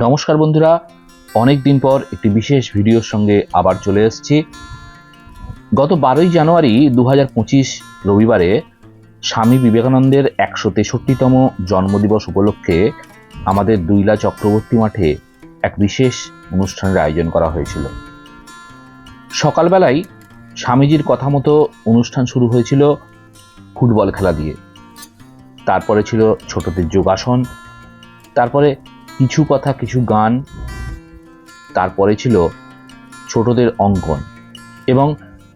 নমস্কার বন্ধুরা, অনেক দিন পর একটি বিশেষ ভিডিওর সঙ্গে আবার চলে এসেছি। গত 12ই জানুয়ারি 2025 রবিবারে স্বামী বিবেকানন্দের 163তম জন্মদিবস উপলক্ষে আমাদের দুইলা চক্রবর্তী মাঠে এক বিশেষ অনুষ্ঠানের আয়োজন করা হয়েছিল। সকালবেলায় স্বামীজির কথা মতো অনুষ্ঠান শুরু হয়েছিল ফুটবল খেলা দিয়ে। তারপরে ছিল ছোটদের যোগাসন, তারপরে কিছু কথা কিছু গান, তারপরে ছিল ছোটদের অঙ্কন এবং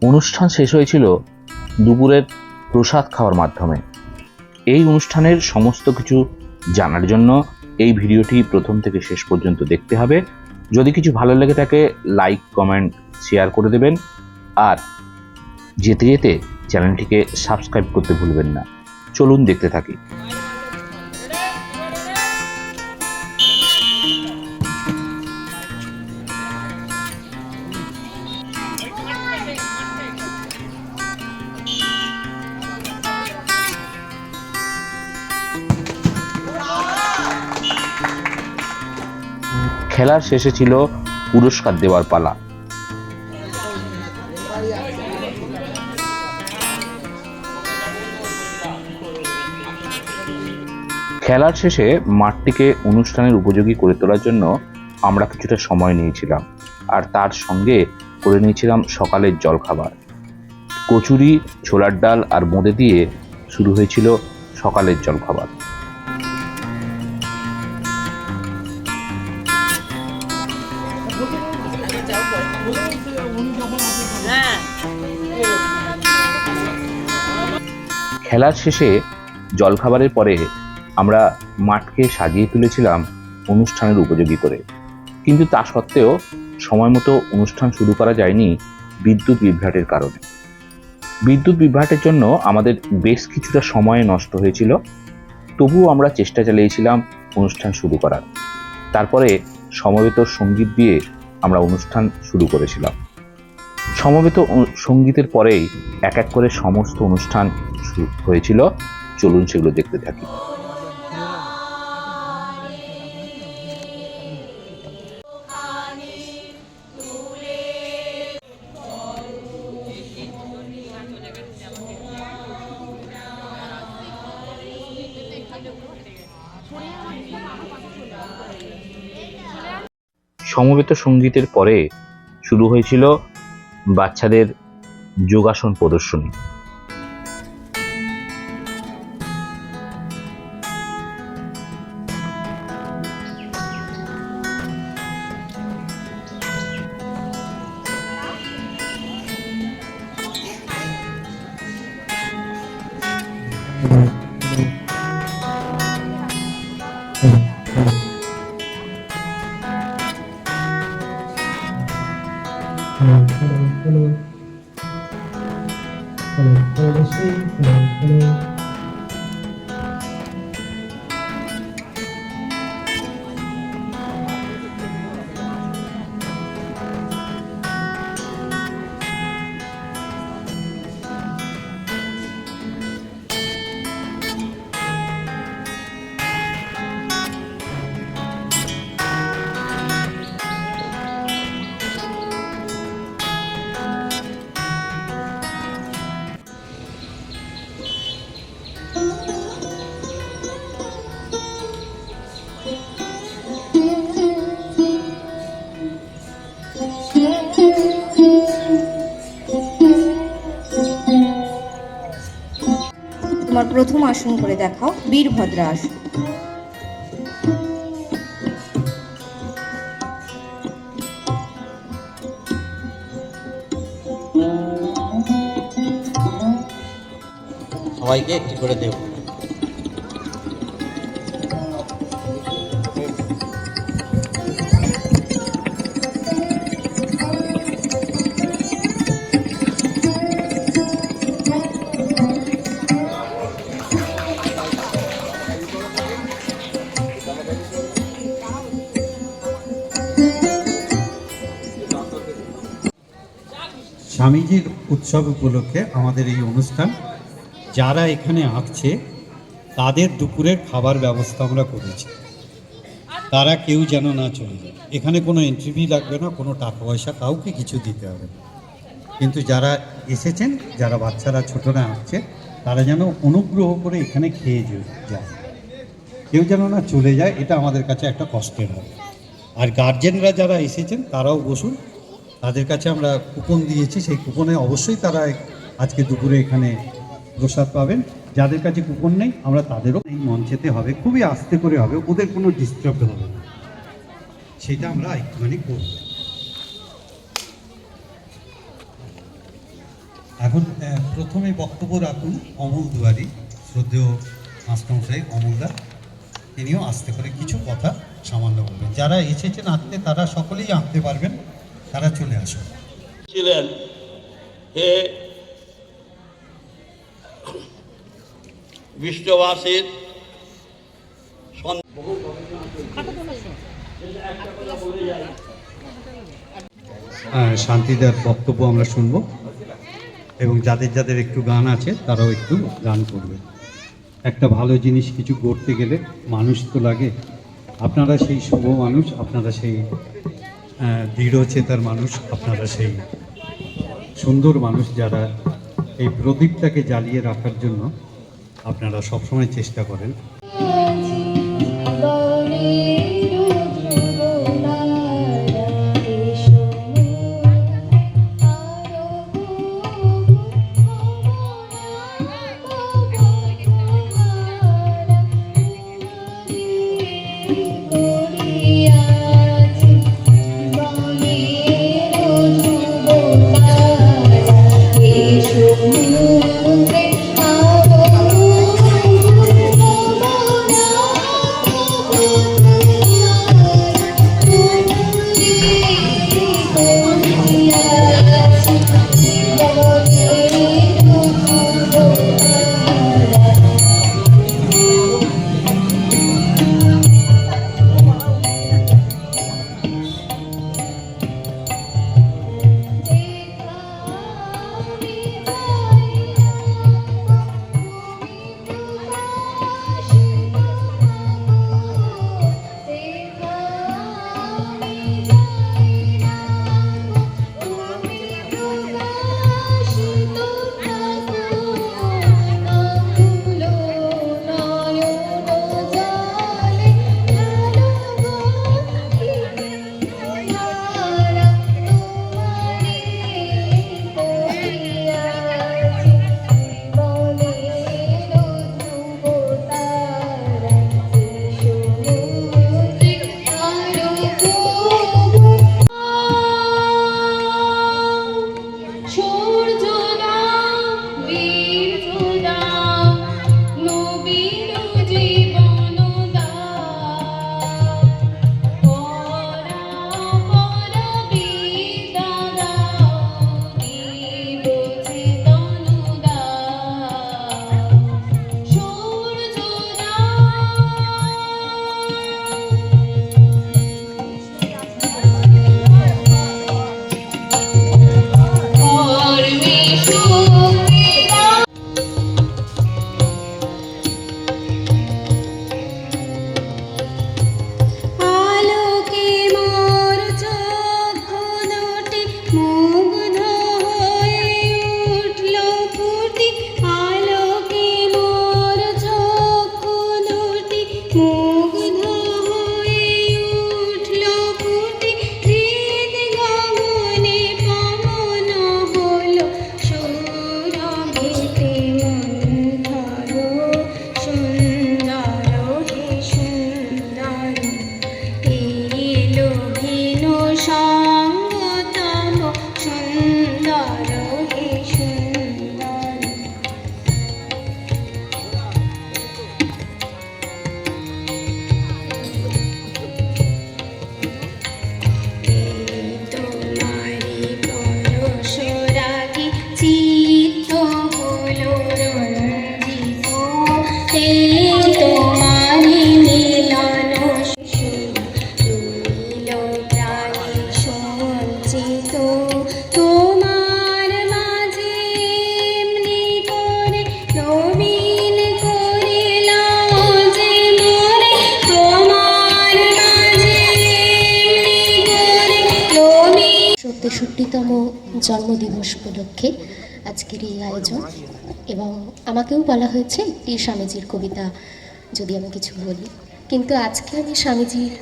অনুষ্ঠান শেষ হয়েছিল দুপুরের প্রসাদ খাওয়ার মাধ্যমে। এই অনুষ্ঠানের সমস্ত কিছু জানার জন্য এই ভিডিওটি প্রথম থেকে শেষ পর্যন্ত দেখতে হবে। যদি কিছু ভালো লেগে থাকে লাইক, কমেন্ট, শেয়ার করে দেবেন, আর যেতে যেতে চ্যানেলটিকে সাবস্ক্রাইব করতে ভুলবেন না। চলুন দেখতে থাকি। খেলার শেষে ছিল পুরস্কার দেওয়ার পালা। খেলার শেষে মাঠটিকে অনুষ্ঠানের উপযোগী করে তোলার জন্য আমরা কিছুটা সময় নিয়েছিলাম, আর তার সঙ্গে করে নিয়েছিলাম সকালের জলখাবার। কচুরি, ছোলার ডাল আর বোঁদে দিয়ে শুরু হয়েছিল সকালের জলখাবার। খেলার শেষে জলখাবারের পরে আমরা মাঠকে সাজিয়ে তুলেছিলাম অনুষ্ঠানের উপযোগী করে, কিন্তু তা সত্ত্বেও সময় মতো অনুষ্ঠান শুরু করা যায়নি বিদ্যুৎ বিভ্রাটের কারণে। বিদ্যুৎ বিভ্রাটের জন্য আমাদের বেশ কিছুটা সময় নষ্ট হয়েছিল, তবুও আমরা চেষ্টা চালিয়েছিলাম অনুষ্ঠান শুরু করার। তারপরে সমবেত সঙ্গীত দিয়ে আমরা অনুষ্ঠান শুরু করেছিলাম। সমবেত সঙ্গীতের পরেই এক এক করে সমস্ত অনুষ্ঠান শুরু হয়েছিল। চলুন সেগুলো দেখতে থাকি। সমবেত সঙ্গীতের পরে শুরু হয়েছিল বাচ্চাদের যোগাসন প্রদর্শনী। তোমার প্রথম আসন করে দেখাও, বীরভদ্রা আসন। সবাইকে একটি করে দেব। স্বামীজির উৎসব উপলক্ষে আমাদের এই অনুষ্ঠান, যারা এখানে আসছে তাদের দুপুরের খাবার ব্যবস্থা আমরা করেছি। তারা কেউ যেন না চলে যায়। এখানে কোনো এন্ট্রি ফি লাগবে না, কোনো টাকা পয়সা কাউকে কিছু দিতে হবে না। কিন্তু যারা এসেছেন, যারা বাচ্চারা ছোটরা আসছে, তারা যেন অনুগ্রহ করে এখানে খেয়ে যায়, কেউ যেন না চলে যায়। এটা আমাদের কাছে একটা কষ্টের হবে। আর গার্জেনরা যারা এসেছেন তারাও বসুন, তাদের কাছে আমরা কুপন দিয়েছি, সেই কুপনে অবশ্যই তারা আজকে দুপুরে এখানে প্রসাদ পাবেন। যাদের কাছে কুপন নেই আমরা তাদেরও এই মঞ্চেতে হবে, খুবই আস্তে করে হবে, ওদের কোনো ডিস্টার্ব হবে না, সেটা আমরা একটুখানি করব। এখন প্রথমে বক্তব্য রাখুন অমল দুয়ারি, শ্রদ্ধেয় মাস্টারমশাই অমলদা, তিনিও আস্তে করে কিছু কথা সামান্য বলবেন। যারা এসেছেন আঁকতে তারা সকলেই আঁকতে পারবেন, তারা চলে আসুন। ছিলেন হে বিশ্ববাসীর শান্তিদার বক্তব্য আমরা শুনবো, এবং যাদের যাদের একটু গান আছে তারাও একটু গান করবে। একটা ভালো জিনিস কিছু করতে গেলে মানুষ তো লাগে। আপনারা সেই শুভ মানুষ, আপনারা সেই দৃঢ় চেতার মানুষ, আপনারা সেই সুন্দর মানুষ যারা এই প্রদীপটাকে জ্বালিয়ে রাখার জন্য আপনারা সবসময় চেষ্টা করেন। Thank you. 63তম জন্মদিবস উপলক্ষে আজকের এই আয়োজন, এবং আমাকেও বলা হয়েছে একটি স্বামীজির কবিতা যদি আমি কিছু বলি, কিন্তু আজকে আমি স্বামীজির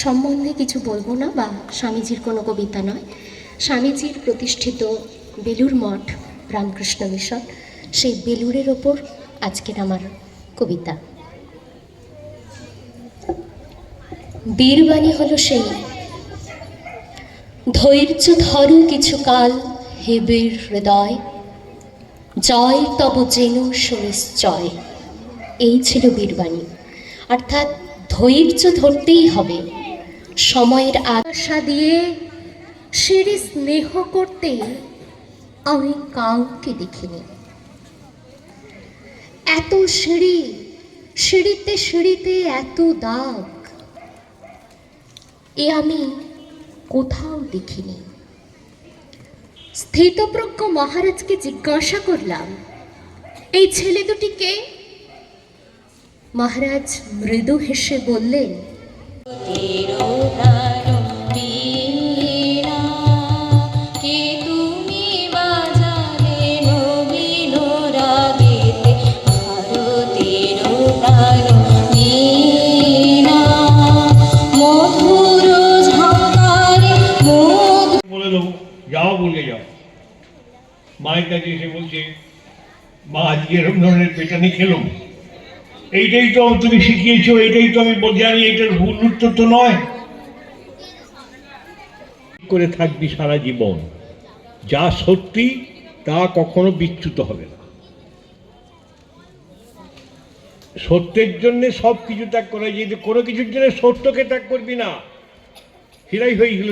সম্বন্ধে কিছু বলবো না, বা স্বামীজির কোনো কবিতা নয়। স্বামীজির প্রতিষ্ঠিত বেলুড় মঠ রামকৃষ্ণ মিশন, সেই বেলুড়ের ওপর আজকের আমার কবিতা। বীরবাণী হলো সেই, ধৈর্য ধরো কিছুকাল হে বীর হৃদয়, জয় তব যেন সুনিশ্চয়। এই ছিল বীরবাণী, অর্থাৎ ধৈর্য ধরতেই হবে। সময়ের আশা দিয়ে সিঁড়ি স্নেহ করতে আমি কাউকে দেখিনি। এত সিঁড়ি, সিঁড়িতে সিঁড়িতে এত দাগ, এ আমি কোথাও দেখিনি। স্থিতপ্রজ্ঞ মহারাজকে জিজ্ঞাসা করলাম, এই ছেলে দুটিকে? মহারাজ মৃদু হেসে বললেন, বলে দেবো, যাও বলে যাও। মায়ের কাছে এসে বলছে, মা আজকে এরকম ধরনের পেটানি খেলো, এইটাই তো তুমি শিখিয়েছো, এইটাই তো আমি জানি, এইটার ভুল উত্তর তো নয়। করে থাকবি সারা জীবন, যা সত্যি তা কখনো বিচ্যুত হবে না। সত্যের জন্য সব কিছু ত্যাগ করা যায়, কোনো কিছুর জন্য সত্যকে ত্যাগ করবি না, সেটাই হয়েছিল।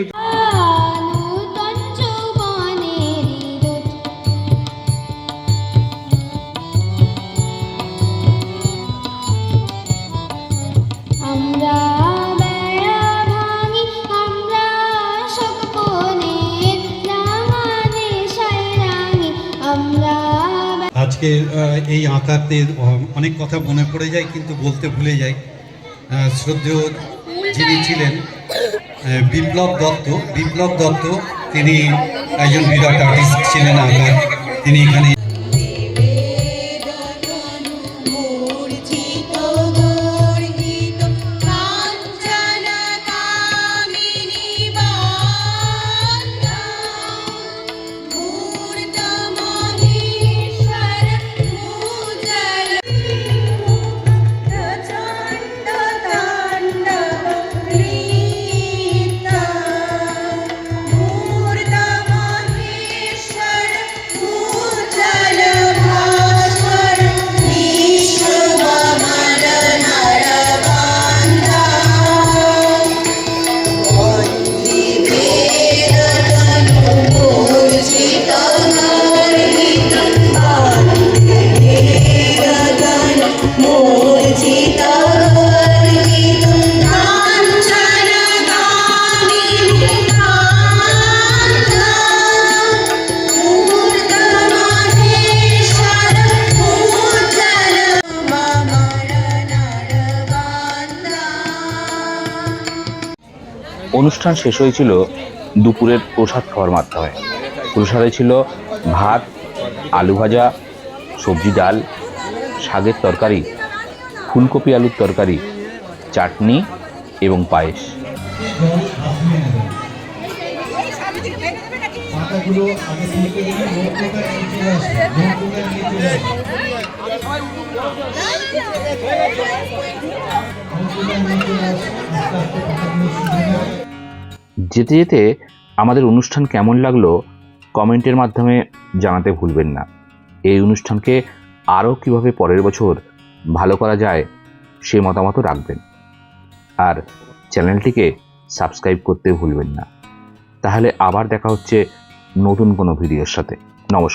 আজকে এই আঁকাতে অনেক কথা মনে পড়ে যায়, কিন্তু বলতে ভুলে যাই। শ্রদ্ধেয় যিনি ছিলেন বিপ্লব দত্ত, তিনি একজন বিরাট আর্টিস্ট ছিলেন আঁকার। তিনি এখানে অনুষ্ঠান শেষ হয়েছিল দুপুরের প্রসাদ খাওয়ার মাধ্যমে। প্রসাদে ছিল ভাত, আলু ভাজা, সবজি ডাল, শাকের তরকারি, ফুলকপি আলুর তরকারি, চাটনি এবং পায়েস। যেতে যেতে আমাদের অনুষ্ঠান কেমন লাগলো কমেন্টের মাধ্যমে জানাতে ভুলবেন না। এই অনুষ্ঠানকে আরও কিভাবে পরের বছর ভালো করা যায় সে মতামত রাখবেন, আর চ্যানেলটিকে সাবস্ক্রাইব করতে ভুলবেন না। তাহলে আবার দেখা হচ্ছে নতুন কোনো ভিডিওর সাথে। নমস্কার।